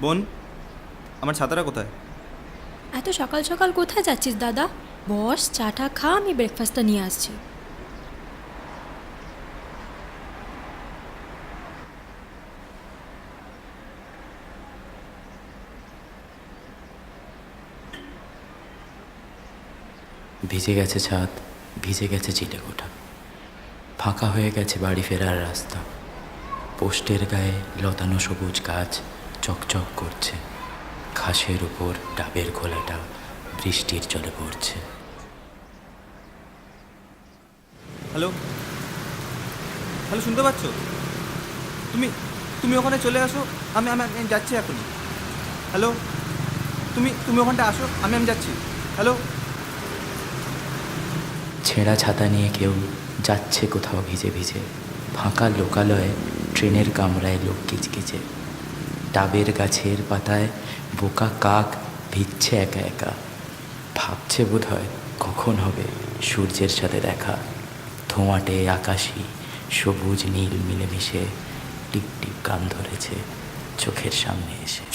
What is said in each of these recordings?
বোন, আমার ছাতাটা কোথায়? এত সকাল সকাল কোথায় যাচ্ছিস দাদা? বস, চাটা খা, আমি ব্রেকফাস্টটা নিয়ে আসছি। ভিজে গেছে ছাদ, ভিজে গেছে চিলেকোঠা, ফাঁকা হয়ে গেছে বাড়ি ফেরার রাস্তা। পোস্টের গায়ে লতানো সবুজ গাছ চকচক করছে, ঘাসের উপর ডাবের খোলাটা বৃষ্টির জলে পড়ছে। হ্যালো হ্যালো, শুনতে পাচ্ছ? তুমি তুমি ওখানে চলে আসো, আমি আমি আমি যাচ্ছি এখনই। হ্যালো, তুমি ওখানটা আসো, আমি যাচ্ছি। হ্যালো। ছেঁড়া ছাতা নিয়ে কেউ যাচ্ছে কোথাও ভিজে ভিজে, ফাঁকা লোকালয়ে ট্রেনের কামরায় লোক কিচকিচে। ডাবের গাছের পাতায় বোকা কাক ভিজছে একা একা, ভাবছে বোধহয় কখন হবে সূর্যের সাথে দেখা। ধোঁয়াটে আকাশি সবুজ নীল মিলেমিশে টিপ টিপ গান ধরেছে চোখের সামনে এসে।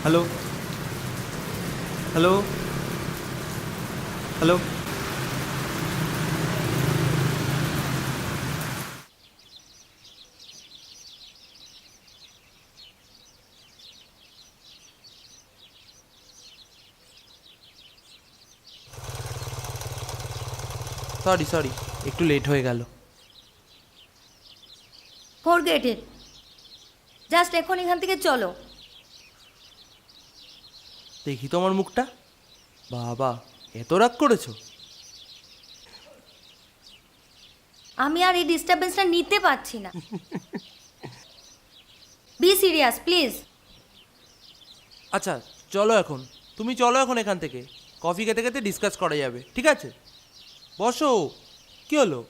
Hello hello hello. সরি একটু লেট হয়ে গেল। ফরগেট ইট, জাস্ট এখন এখান থেকে চলো। দেখি তোমার মুখটা। বাবা, এত রাগ করেছো? আমি আর এই ডিস্টারবেন্সটা নিতে পারছি না। Be serious please. আচ্ছা চলো এখন, তুমি চলো এখন এখান থেকে। কফি খেতে খেতে ডিসকাস করা যাবে, ঠিক আছে? বসো। কি হলো?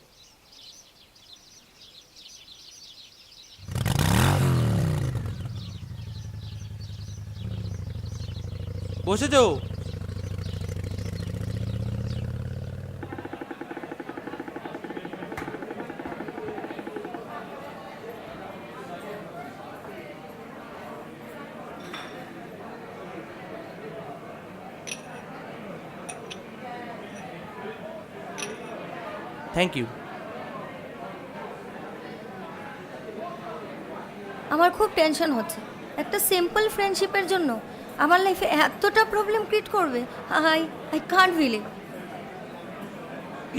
বসে যাও। Thank you. আমার খুব টেনশন হচ্ছে। একটা সিম্পল ফ্রেন্ডশিপের জন্য আমার লাইফে এতটা প্রবলেম ক্রিয়েট করবে। I I can't believe.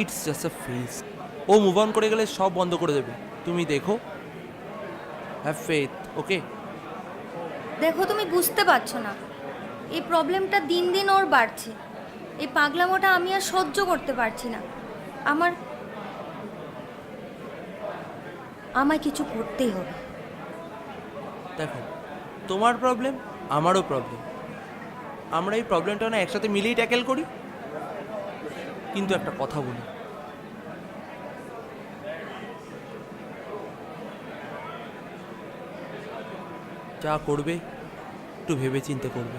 It's just a phase. ও মুভ অন করে গেলে সব বন্ধ করে দেবে, তুমি দেখো। Have faith, okay? দেখো, তুমি বুঝতে পারছো না, এই প্রবলেমটা দিন দিন ওর বাড়ছে। এই পাগলামোটা আমি আর সহ্য করতে পারছি না। আমায় কিছু করতেই হবে। দেখো, তোমার প্রবলেম আমারও প্রবলেম। আমরা এই প্রবলেমটা না একসাথে মিলেই ট্যাকেল করি। কিন্তু একটা কথা বলি, যা করবে একটু ভেবে চিন্তে করবে।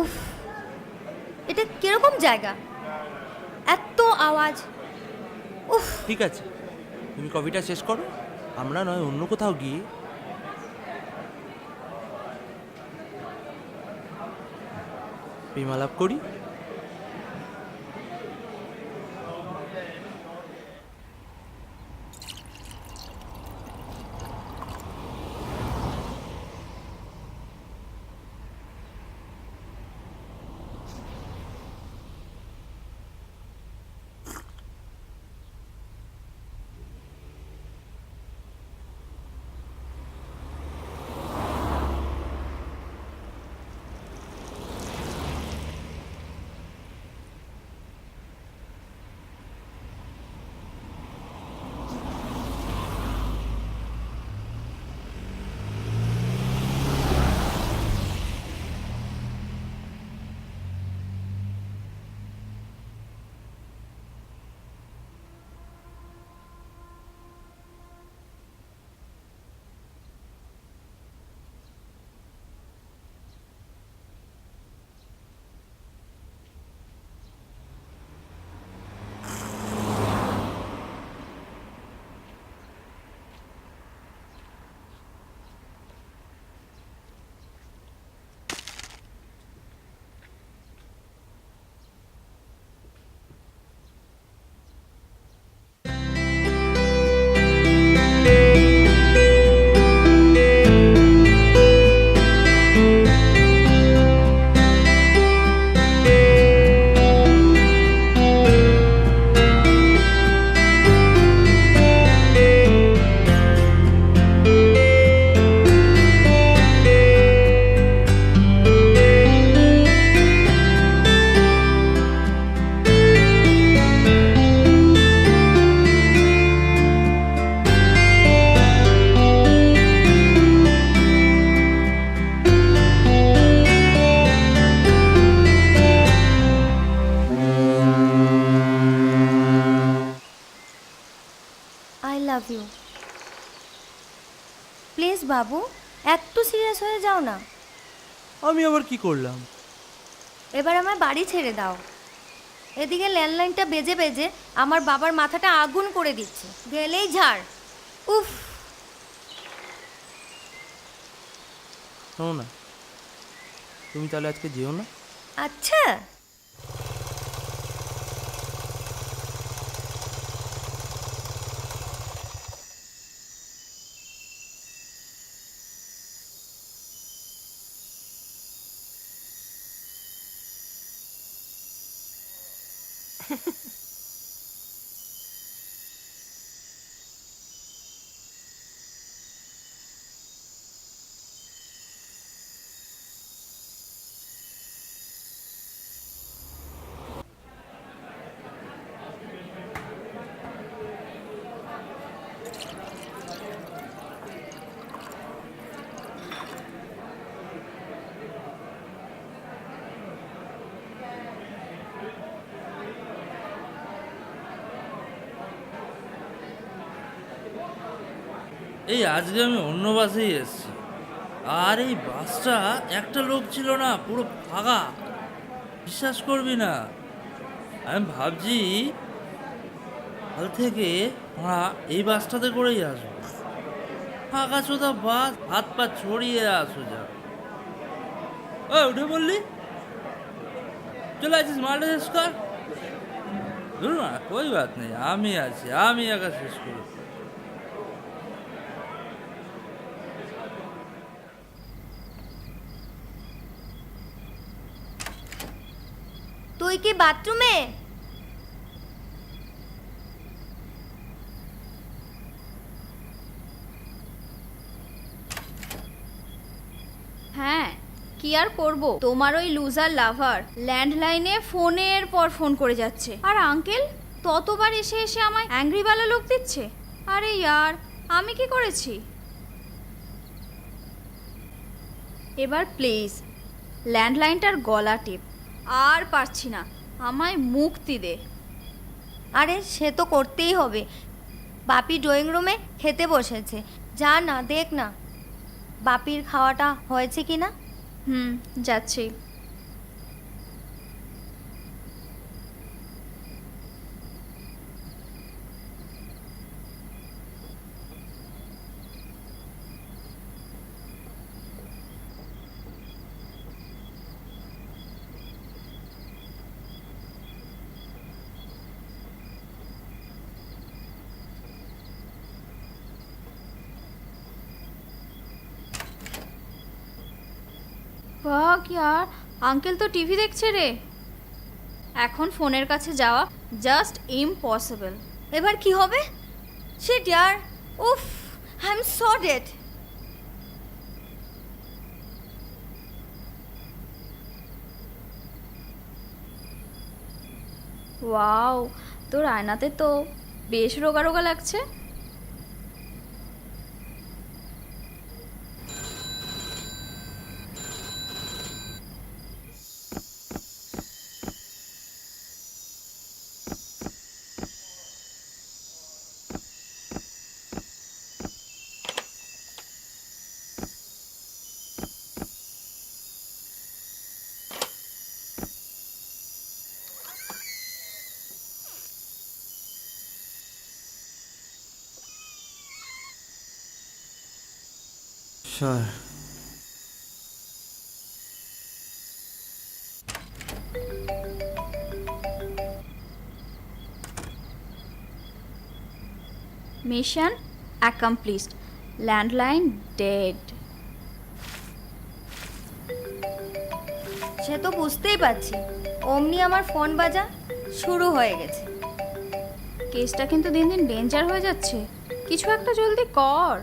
উফ, এটা কিরকম জায়গা, এত আওয়াজ। উফ। ঠিক আছে, তুমি কফিটা শেষ করো, আমরা নয় অন্য কোথাও গিয়ে প্রেমালাপ করি। I love you. প্লিজ বাবু, একটু সিরিয়াস হয়ে যাও না। আমি আবার কি করলাম? এবার আমার বাড়ি ছেড়ে দাও। এদিকে ল্যান্ডলাইনটা বেজে বেজে আমার বাবার মাথাটা আগুন করে দিচ্ছে, গেলেই ঝাড়। উফ। শোনো না, তুমি তাহলে আজকে যেও না। আচ্ছা, এই আজকে আমি অন্য বাসেই এসেছি, আর এই বাসটা একটা লোক ছিল না, পুরো ফাঁকা। বিশ্বাস করবি না, আমি ভাবছি কাল থেকে আমরা এই বাসটাতে করেই আসবো। ফাঁকা চোদা বাস, হাত পা ছড়িয়ে আসো যা। ও উঠে বললি চলে আসিস, মালটা শেষ কর। ধরুন না, কই বাত নেই, আমি আছি, আমি একা শেষ করি। তুই কি বাথরুমে? হ্যাঁ, কি আর করব, তোমার ওই লুজার লাভার ল্যান্ডলাইনে ফোনের পর ফোন করে যাচ্ছে, আর আঙ্কেল ততবার এসে এসে আমায় অ্যাংরিওয়ালা লোক দিচ্ছে। আরে ইয়ার, আমি কি করেছি? এবার প্লিজ ল্যান্ডলাইনটার গলা টিপ। আর পারছি না, আমায় মুক্তি দে। আরে সে তো করতেই হবে। বাপি ড্রয়িং রুমে খেতে বসেছে, যা না দেখ না বাপির খাওয়াটা হয়েছে কি না। যাচ্ছি। বাহ ইয়ার, আঙ্কেল তো টিভি দেখছে রে। এখন ফোনের কাছে যাওয়া জাস্ট ইম্পসিবল। এবার কি হবে? শিট ইয়ার, উফ, I am so dead. Wow, তোর আয়নাতে তো বেশ রোগা রোগা লাগছে। Sure. Mission accomplished, landline dead. সে তো বুঝতেই পারছি, অমনি আমার ফোন বাজা শুরু হয়ে গেছে। কেসটা কিন্তু দিন দিন ডেঞ্জার হয়ে যাচ্ছে, কিছু একটা জলদি কর।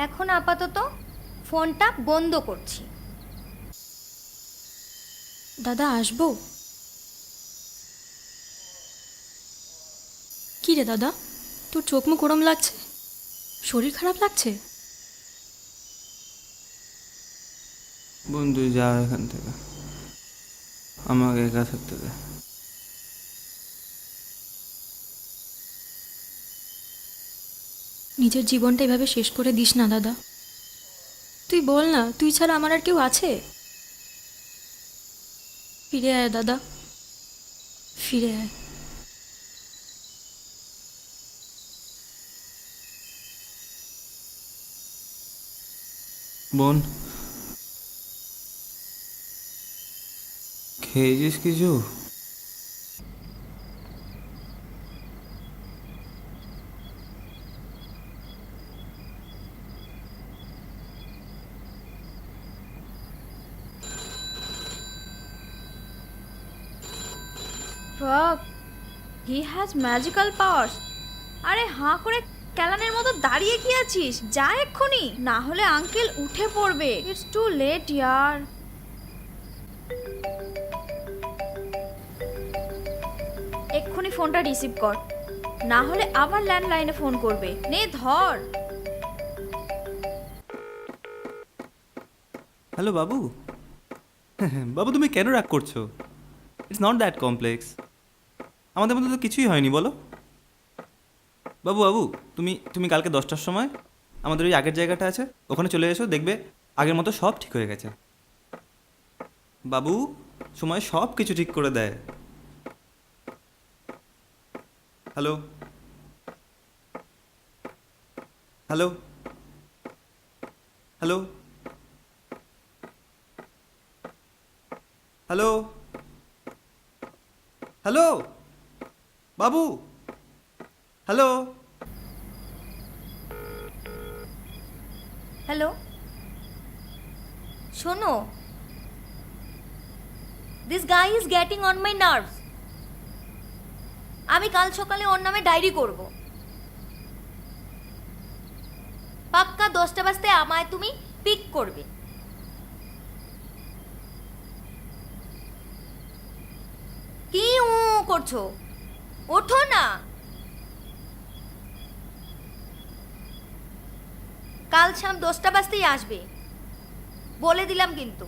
এখন আপাতত ফোনটা বন্ধ করছি। দাদা আসবো? কি রে দাদা, তোর চোখ মুখ ওরম লাগছে, শরীর খারাপ লাগছে? বন্ধু যা এখান থেকে, আমাকে একা থাকতে দে। নিজের জীবনটা এভাবে শেষ করে দিস না দাদা। তুই বল না, তুই ছাড়া আমার আর কেউ আছে? ফিরে আয় দাদা, ফিরে আয়। বোন, খেয়েছিস কিছু? Fuck, he has magical powers. আরে হাঁ করে ক্যালানের মতো দাঁড়িয়ে কি আছিস? যা এক্ষুনি, না হলে আঙ্কেল উঠে পড়বে। ইটস টু লেট ইয়ার। এক্ষুনি ফোনটা রিসিভ কর, না হলে আবার ল্যান্ডলাইনে ফোন করবে। নে ধর। হ্যালো বাবু। বাবু, তুমি কেন রাগ করছো? It's not that complex. আমাদের মধ্যে তো কিছুই হয়নি, বলো। বাবু বাবু, তুমি তুমি কালকে 10টার সময় আমাদের ওই আগের জায়গাটা আছে, ওখানে চলে এসো, দেখবে আগের মতো সব ঠিক হয়ে গেছে। বাবু, সময় সব কিছু ঠিক করে দেয়। Hello hello hello hello hello বাবু, হ্যালো। হ্যালো, শোনো, this guy is getting on my nerves. আমি কাল সকালে ওর নামে ডায়েরি করব। পাক্কা 10টা বাজতে আমায় তুমি পিক করবে। কি করছো? ওঠো না। কাল শাম 10টা বাজতেই আসবে, বলে দিলাম কিন্তু।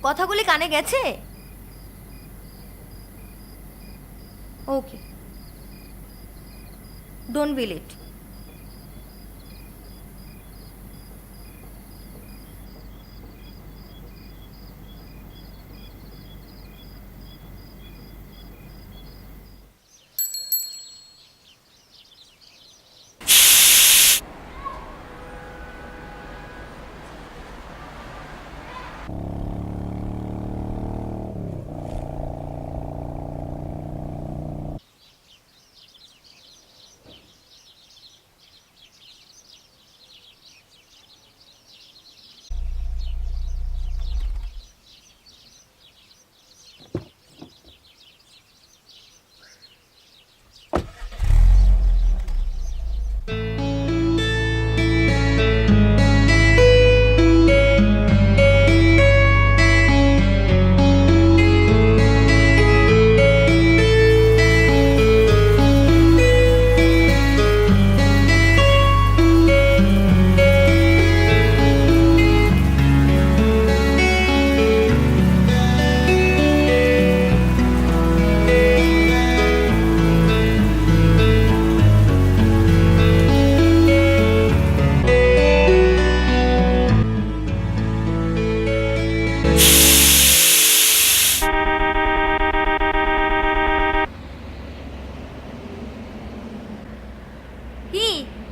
কথাগুলি কানে গেছে? ওকে, ডোন্ট বিল ইট।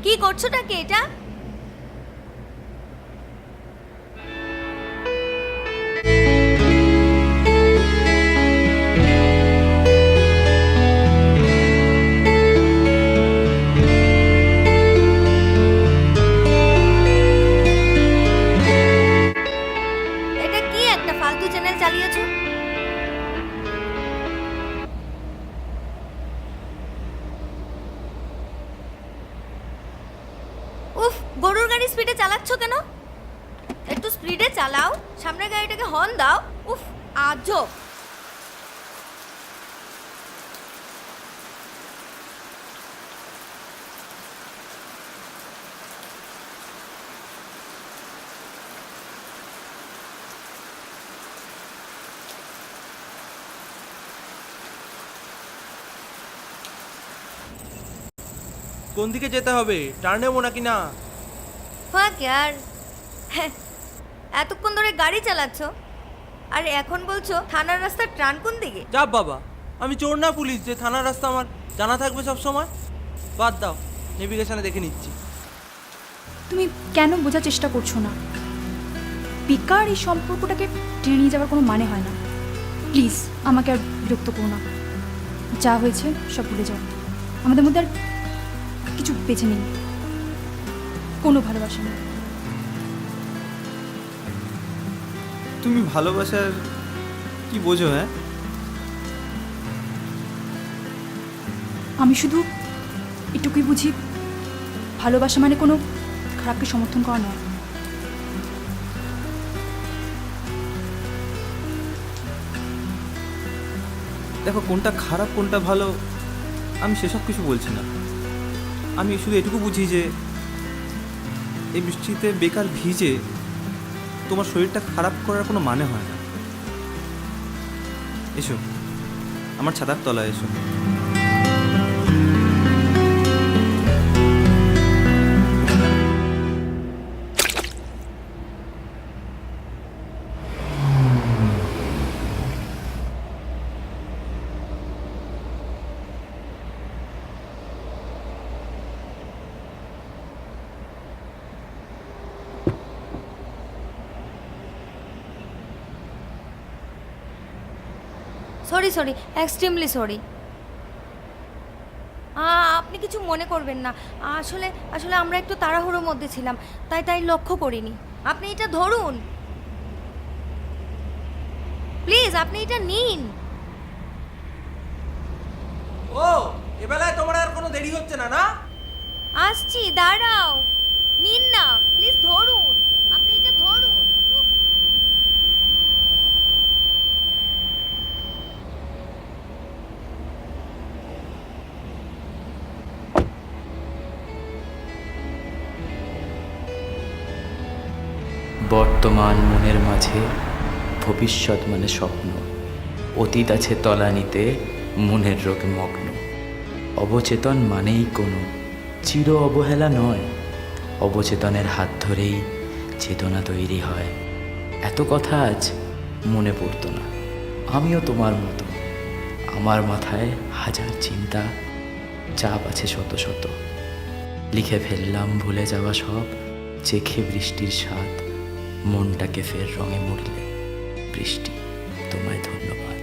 কি করছোটা কি এটা? এটা কি একটা ফালতু চ্যানেল চালিয়েছো? উফ, গরুর গাড়ি স্পিডে চালাচ্ছ কেন? একটু স্পিডে চালাও, সামনের গাড়িটাকে হর্ন দাও। উফ, আজব। কোন দিকে যেতে হবে, টার্ন নেবো নাকি না? ফাক ইয়ার, এতক্ষণ ধরে গাড়ি চালাচ্ছ আর এখন বলছো থানার রাস্তার ট্রান কোন দিকে? যা বাবা, আমি চোর না পুলিশ যে থানার রাস্তা আমার জানা থাকবে সব সময়। বাদ দাও, নেভিগেশনে দেখে নিচ্ছি। তুমি কেন বোঝার চেষ্টা করছো না? বেকার এই সম্পর্কটাকে টেনে নিয়ে যাওয়ার কোনো মানে হয় না। প্লিজ আমাকে আর বিরক্ত করো না। যা হয়েছে সব ভুলে যাও। আমাদের মধ্যে আর কিছু বেঁচে নেই, কোনো ভালোবাসা নেই। তুমি ভালোবাসার কি বোঝো? হ্যাঁ, আমি শুধু এটুকুই বুঝি, ভালোবাসা মানে কোনো খারাপকে সমর্থন করা নয়। দেখো, কোনটা খারাপ কোনটা ভালো আমি সেসব কিছু বলছি না। আমি শুধু এটুকু বুঝি যে এই বৃষ্টিতে বেকার ভিজে তোমার শরীরটা খারাপ করার কোনো মানে হয় না। এসো, আমার ছাতার তলায় এসো। Sorry sorry, extremely sorry. আপনি কিছু মনে করবেন না। আসলে আসলে আমরা একটু তাড়াহুড়োর মধ্যে ছিলাম, তাই লক্ষ্য করিনি। আপনি এটা ধরুন প্লিজ, আপনি এটা নিন। ও, এবেলায় তোমার আর কোনো দেরি হচ্ছে না না? আসছি, দাঁড়াও। নিন না প্লিজ, ধরুন, আপনি এটা ধরুন। উফ। বর্তমান মনের মাঝে, ভবিষ্যৎ মানে স্বপ্ন। অতীত আছে তলানিতে, মনের রোগে মগ্ন। অবচেতন মানেই কোনো চির অবহেলা নয়, অবচেতনের হাত ধরেই চেতনা তৈরি হয়। এত কথা আজ মনে পড়তো না। আমিও তোমার মতো, আমার মাথায় হাজার চিন্তা, চাপ আছে শত শত। লিখে ফেললাম ভুলে যাওয়া সব, চেখে বৃষ্টির স্বাদ, মনটাকে ফের রঙে মুড়লে। বৃষ্টি, তোমায় ধন্যবাদ।